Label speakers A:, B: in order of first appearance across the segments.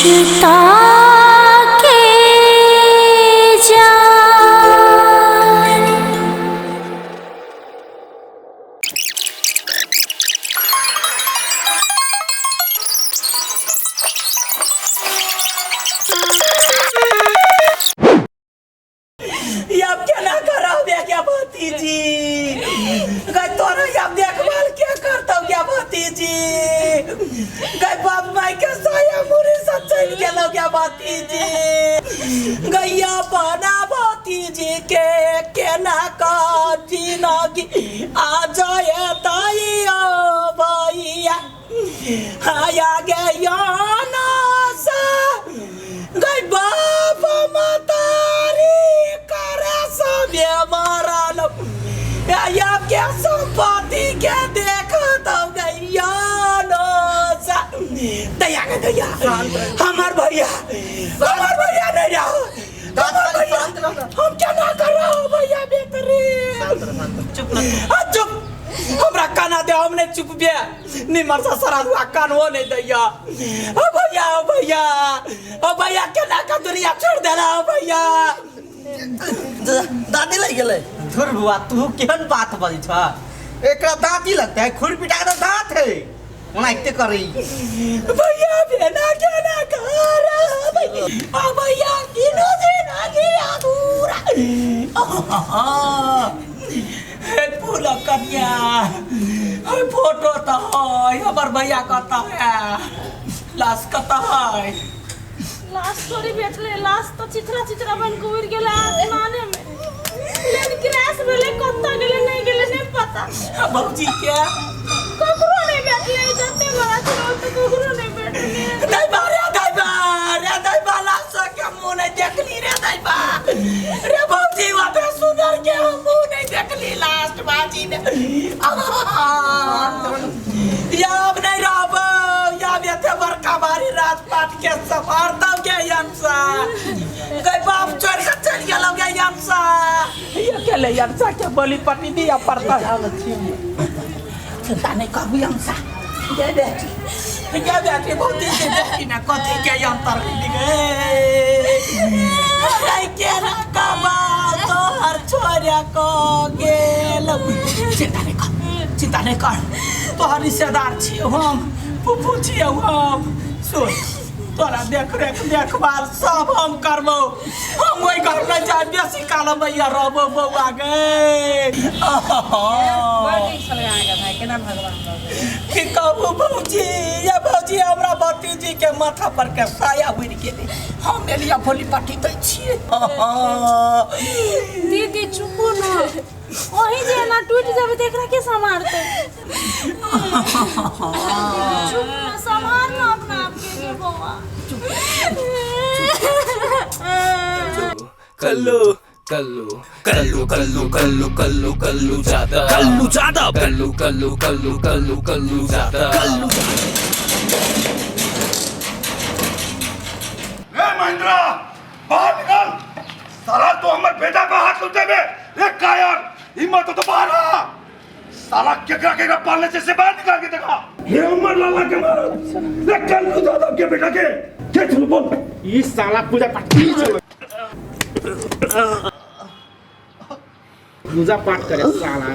A: रिश्ता के जान।
B: ये अब क्या ना कर रहा हूँ क्या भतीजी? गई तोरा अब देखभाल क्या करता हूँ क्या भतीजी? गई बाप माई के साया मुरी सब चल गेलो क्या भतीजी? गैया बना भतीजी के ना का जिंदगी आ जाए ताइया भैया हाया गया ना सा गई बाप मतारी करे सब मारा लो या क्या संपत्ति के देखता गैया नो सा दया के दया हमार भैया नहीं रहो हम क्या ना कर रहा हूँ भैया बेहतरीन चुप हमरा काना दे हमने चुप बे निमर सा सरा हुआ कान वो नहीं दैया ओ भैया क्या ना का दुनिया छोड़ देला ओ भैया
C: दादी लग गेले धुर बुआ तू केहन बात बजी छ एकरा दादी लगता है खुर पिटा के दांत है ओना इते करी
B: भैया बेना क्या ना कर भैया ओ भैया किनो दे ना गया पूरा हे फूला कन्या हे फोटो तो है हमार भैया कहता है लाश कहता है
D: लाश थोड़ी बेचले लाश तो चित्रा बन के उड़ गेला आसमाने में प्लेन क्रैश भेले कत्ता गेले नहीं पता
B: बाबूजी क्या
D: ककरो नहीं बेचले जते बड़ा चलो तो ककरो नहीं बेचले
B: दाई बा लाश के मुंह नहीं देखली रे दाई बा रे बाबूजी वापे सुंदर के मुंह नहीं देखली लास्ट बाजी में या अब नहीं रहब या बेटे बड़का भारी राजपाट के सफारता के यमसा गई बाप चोर के चल गेलो के यमसा ये केले यमसा के बलि पट्टी दिया पड़ता चिंता नहीं करू यमसा ये बेटी बहुत ही बेटी ना कथी के यंत्र मिल गए अरे के ना कबा तो हर छोरा को गेल चिंता नहीं कर तोहर रिश्तेदार छियै हम फूफू छियै हम सुन तोरा देखभाल सब हम करबो हम ओइ घर में जाय बेसी काल भैया रहबो बौआ गे कि कहबो भौजी या भौजी हमरा भतीजी के माथा पर के साया उड़ि गेलै हम एलिया भोली पट्टी दै छियै
D: दीदी चुप ना वही जे ना टूट जावे देख रहा के संभालते चुप ना संभाल ना अपना आप के बौआ
E: कल्लू ज्यादा
F: महिंद्रा बाहर निकल साला तो हमारे बेटा का हाथ लुटे में एक कायर हिम्मत तो बाहर आ साला केकरा पालने से बाहर निकाल के देखा ये उमर लाला के मारो ले कल्लू दादा के बेटा के चल बोल
G: ये साला पूजा पाठ चलो पूजा पाठ करे साला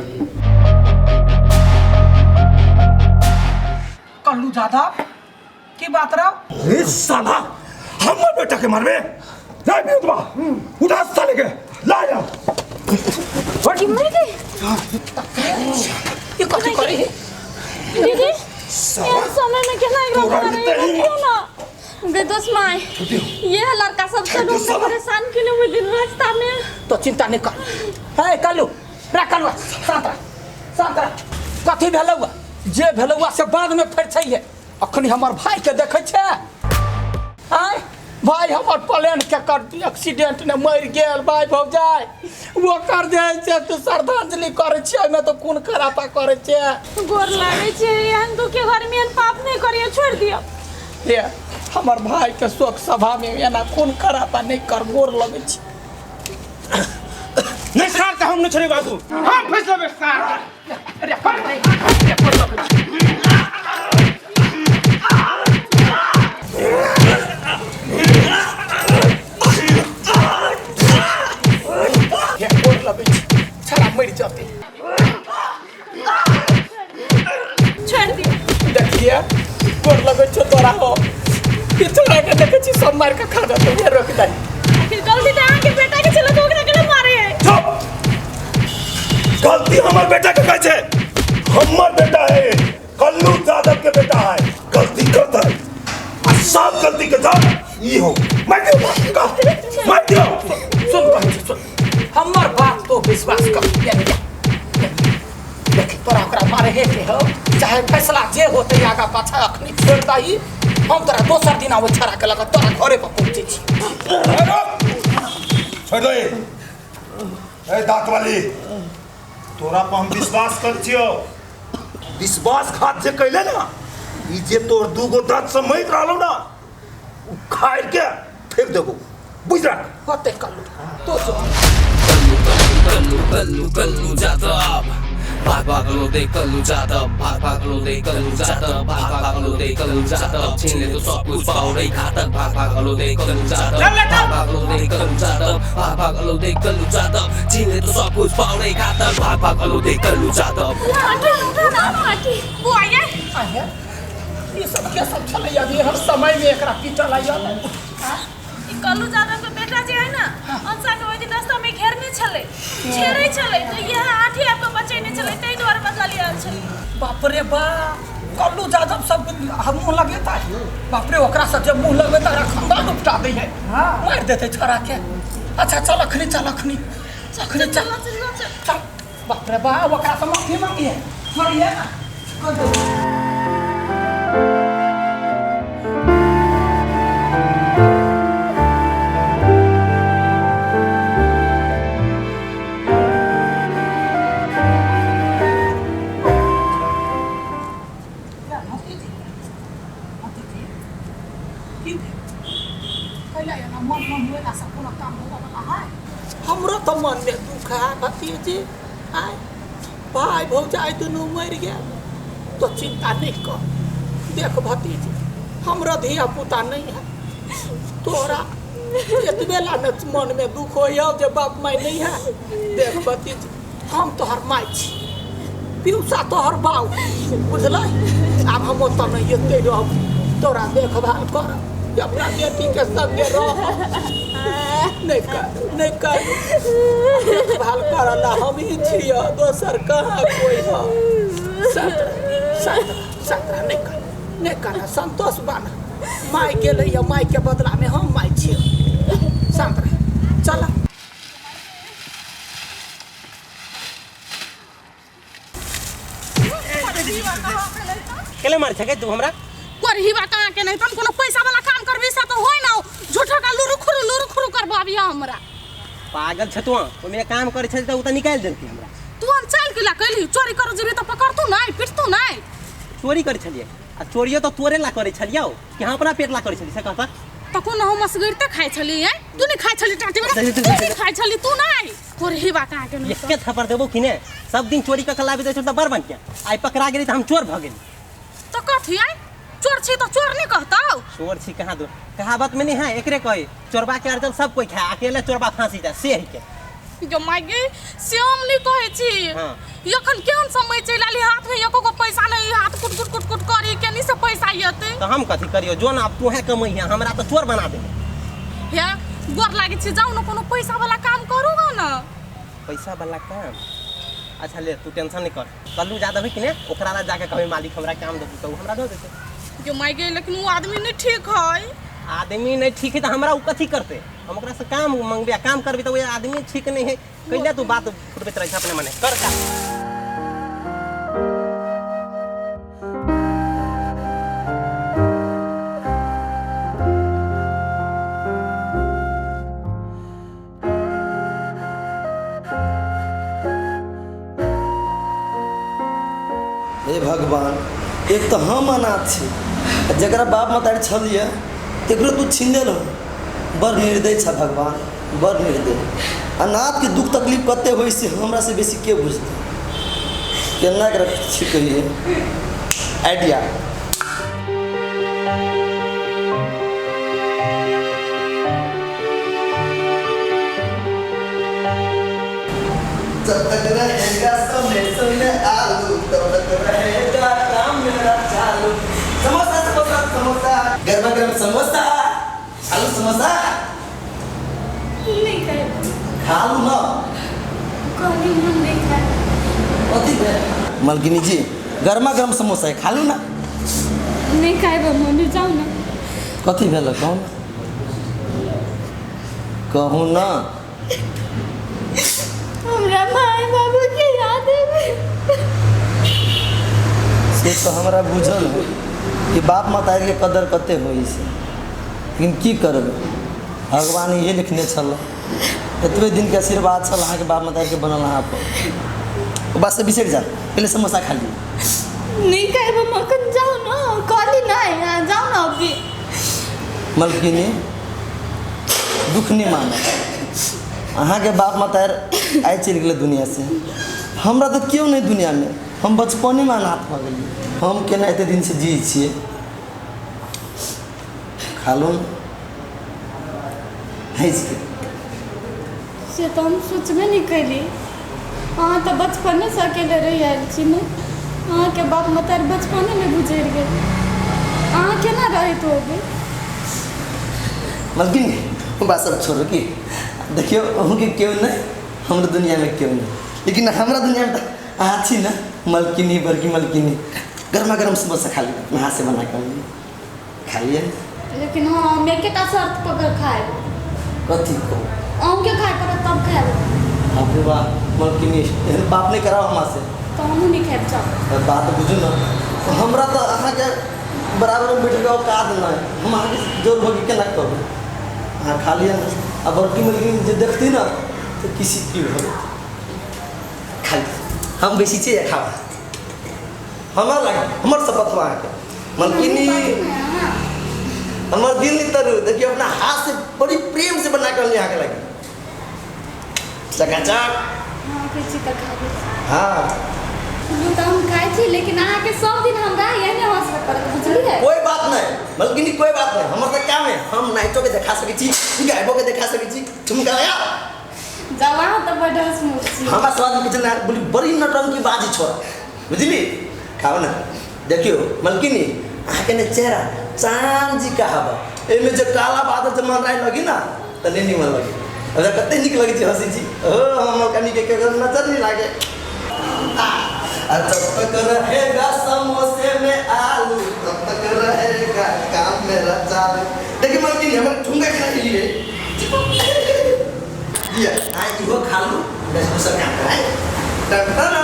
B: कल्लू दादा की बात रहा
F: ए साला हमारे बेटा के मारवे ले बेटवा उठा साले के ला जा
D: की मर गई
B: ये कथी करे
D: दीदी यार समय में क्या लग रहा है क्यों ना बेदोस माय ये लड़का सबसे ढूंढने परेशान क्यों नहीं हुई दिन रास्ता में
B: तो चिंता नहीं कर है कल्लू रे कल्लू शांत कथी भेलौआ जे भेलौआ से बाद में फेर छै अखनी हमर भाई के देखे छै आय भाई हमर प्लेन के कर एक्सीडेंट ने मर गेल भाई भौजाई वो कर दे छै तो श्रद्धांजलि करे छै में तो खून खराबा करे छै
D: गोर लागे छै एहन तो के घर में पाप नहीं करिए छोड़ दियो
B: ले हमर भाई के शोक सभा में एना खून खराबा नहीं कर गोर लगे छै
G: नहीं सार हम नहीं छोड़े बाबू हम फैसला में सार
B: अरे के खा दो तुझे रोक दे
D: आखिर गलती तो आके बेटा के चलो तो ओकरा के मारे है।
F: चुप गलती हमार बेटा के कैसे हमार बेटा है कल्लू यादव के बेटा है गलती करता है और सब गलती के साथ ये हो मैं क्यों
B: सुन हमार बात तो विश्वास कर देख तोरा ओकरा मारे है के हो चाहे फैसला जे होते आगा पाछा अखनी छोड़ता ही हम तोरा दोसर दिन आवे छरा के लगा तोरा घरे पर पहुंचे छी
F: छोड़ दे ए दांत वाली तोरा पर हम विश्वास कर छियो विश्वासघात जे कैले ना ई जे तोर दूगो दांत समैत रहलो ना खाड़ के फेंक देबो बुझ रख
B: होते कल्लू तो जो
E: कल्लू जादव भाग भाग लो दे कल्लू जादव भाग भाग लो दे कल्लू जादव भाग भाग लो दे कल्लू जादव छीन ले तो सब कुछ पाउडे घातक भाग भाग लो दे कल्लू जादव भाग भाग लो दे कल्लू जादव भाग भाग लो दे कल्लू जादव छीन ले तो सब कुछ पाउडे घातक भाग भाग लो दे कल्लू जादव
D: आंटी वो आया
B: आया ये सब क्या सब चले अभी हर समय में एकरा की चलाइया
D: कल्लू जादव के बेटा जे है ना अंसा के वजह रास्ता में घेरने चले छेड़े चले तो यह आठी आपको बचेने चले तई द्वार बदला लिया चले
B: बाप रे बा कल्लू यादव सब हम मुंह लगेता है बाप रे ओकरा से जब मुंह लगेता है खंडा उपटा दे है मार देते छोरा के अच्छा चल अखनी चल बाप रे बा ओकरा से माफी मांगी है छोड़िए ना कर दो हमरो तो मन में दुख है भतीजी आय भाई भौजाई दोनों मर गया तो चिंता नहीं कर देख भतीजी हमरा धिया पुता नहीं है तोरा एतबे ला मन में दुख हो जे बाप माई नहीं है देख भतीजी हम तोहर माई छी पियूसा तोहर बाऊ बुझल अब हम ओतऽ नहीं एते रह तोरा देखभाल कर अपना बेटी के संगे रह नहीं कर देखभाल करला हम ही छियो दोसर कहाँ कोई हो संतरा नहीं कर संतोष बन माई गेलै या माई के बदला में हम माई छियो संतरा चल
C: केले मार छके तू हमरा
D: करहीबा कहाँ के नहीं तुम कोनो पैसा वाला काम करबी से तो होय ना झूठा का लुरु खुरु करबाबिया हमरा
C: पागल छ तू ओमे काम करे छ त उ त निकाल देलती हमरा
D: तू हम चल के ला कहली चोरी कर जेबी तो पकड़तू नहीं पिटतू नहीं
C: चोरी करे छलिए आ चोरियो तो तोरे ला करे छलियो कि हम अपना पेट ला करे छली से कहता
D: तो कोन हम मसगरते खाइ छली है तू नहीं खाइ छली टाटी में तू नहीं खाइ छली तू नहीं करहीबा कहाँ के नहीं
C: एके थप्पड़ देबो कि ने सब दिन चोरी क कला दे छ त बर बन के आई पकड़ा गेली त हम चोर भ गेली
D: तो कथी आई चोर छी तो चोर नहीं कहता
C: चोर छी कहाँ दो कहावत में नहीं है एकरे कहे चोरबा के अर्जन सब कोई खाए अकेले चोरबा फांसी जाए से ही के
D: जो मागे श्याम नहीं कहे छी
C: हां
D: यखन केहन समय चलाली हाथ में एको को पैसा नहीं हाथ कुट करी केनी से पैसा आयते
C: तो हम कथी करियो जो ना अब तू है कमाई है हमरा तो चोर बना दे
D: हे गोर लागे छी जाऊ न कोनो पैसा वाला काम करूगा ना
C: पैसा वाला काम अच्छा ले तू टेंशन नहीं कर कल्लू यादव है कि ने ओकरा ला जाके कहे मालिक हमरा काम दे तो हमरा दे देते
D: जो मागे लेकिन वो आदमी नहीं ठीक है
C: आदमी नहीं ठीक है तो हमरा उ कथी करते हम ओकरा से काम मांगबे काम करबे तो वो आदमी ठीक नहीं है कैला तू बात फुटबे तरह अपने मने कर का
H: हे भगवान एक तो हम अनाथ छी जरा बाप मतारी छलिए तकरो तू छीन देलह बड़ निर्दय छ भगवान बड़ निर्दय अनाथ के दुख तकलीफ कते होई से हमरा से बेसी के बुझते केना कर छी कहिए आइडिया जब तक रहेगा सुने आलू तब तक रहेगा काम मेरा चालू समोसा समोसा समोसा गरम गरम समोसा आलू समोसा
D: नहीं खाए
H: खा लू ना
D: कभी हम नहीं खाए
H: कथी भेल मलकिनी जी गर्मा गर्म समोसा है खा लू ना
D: नहीं खाए मम्मी जाओ ना
H: कथी भेल कहू ना कहू ना
D: हमरा माय बाबू के याद है
H: से तो हमरा बुझल है कि बाप मातारी के कदर कते होई से लेकिन की करबै भगवान ये लिखने छल एतबे दिन के आशीर्वाद छल अहाँ के बाप मातारी के बनल अहाँ पर बस से बिसरि जा पहले समोसा खा ली
D: नहीं खाए मक्खन जाओ ना कॉली ना है जाओ ना अभी
H: मलकिनी दुख नहीं माना अहाँ के बाप मातारी आइ चलि गेलै दुनिया से हमरा तो क्यों नहीं दुनिया में हम बचपने में अनाथ भऽ गेलियै हम केना एते दिन से जी छियै खा लो
D: से तो हम सोचबे नहीं करी अहाँ तो बचपने से अकेले रही आयल छी ने अहाँ के बाप मतारी बचपने में गुजर गए अहाँ केना रहे तो अभी
H: मलकिनी बात सब छोड़ो कि देखियो अहूँ के क्यों नहीं हमरा दुनिया में क्यों नहीं लेकिन हमरा दुनिया में अहाँ छी ना मलकिनी बड़की मलकिनी गर्मा गर्म समोसा खा ली अपने हाथ से बना कर खाइए
D: लेकिन हाँ हम एक शर्त पकड़ खाए
H: कथी को
D: आम के खाए पर तब खाए
H: अरे वाह मलकिनी एहन बाप नहीं कराओ हमरा से
D: तो हम नहीं खाए चाहो
H: बात बुझू ना हमरा तो अहाँ के बराबर में बैठ गए काद नहीं हम अहाँ के जोर भोगी केना कहबै हाँ खा लिया ना अब बड़की मलकिनी जो देखती ना तो किसी की हो खा हम बेसी चीज खावा हमार लगे हमार शपथ बा के मलकिनी हमार दिल नहीं तरु देखिए अपना हाथ से बड़ी प्रेम से बना कर यहाँ के लगे चकाचक
D: हाँ किसी तक खा दे
H: हाँ
D: तो हम खाए छी लेकिन अहाँ के सब दिन हमरा यही नहीं हंस कर बुझलिए
H: कोई बात नहीं मलकिनी कोई बात नहीं हमार तो काम है हम नाइटो के दिखा सके छी गायबो के दिखा सके छी तुम क्या लगा
D: जवान तो बड़ा स्मूथ छी
H: हमारा स्वाद में किचन बोली बड़ी नटंकी बाजी छोड़ा बुझली खाओ ना देखियो मलकिनी आके ने चेहरा चांद जी का हवा एमे जो काला बादल जब मन रहे लगी ना तो नहीं मन लगी अगर कते निक लगी छी हंसी जी ओ हम कनी के नजर नहीं लागे जब तक रहेगा समोसे में आलू तब तक रहेगा काम मेरा चालू देखिए मलकिनी हमारे ठुंगा के लिए ये आई वो खा लू बस काम कराए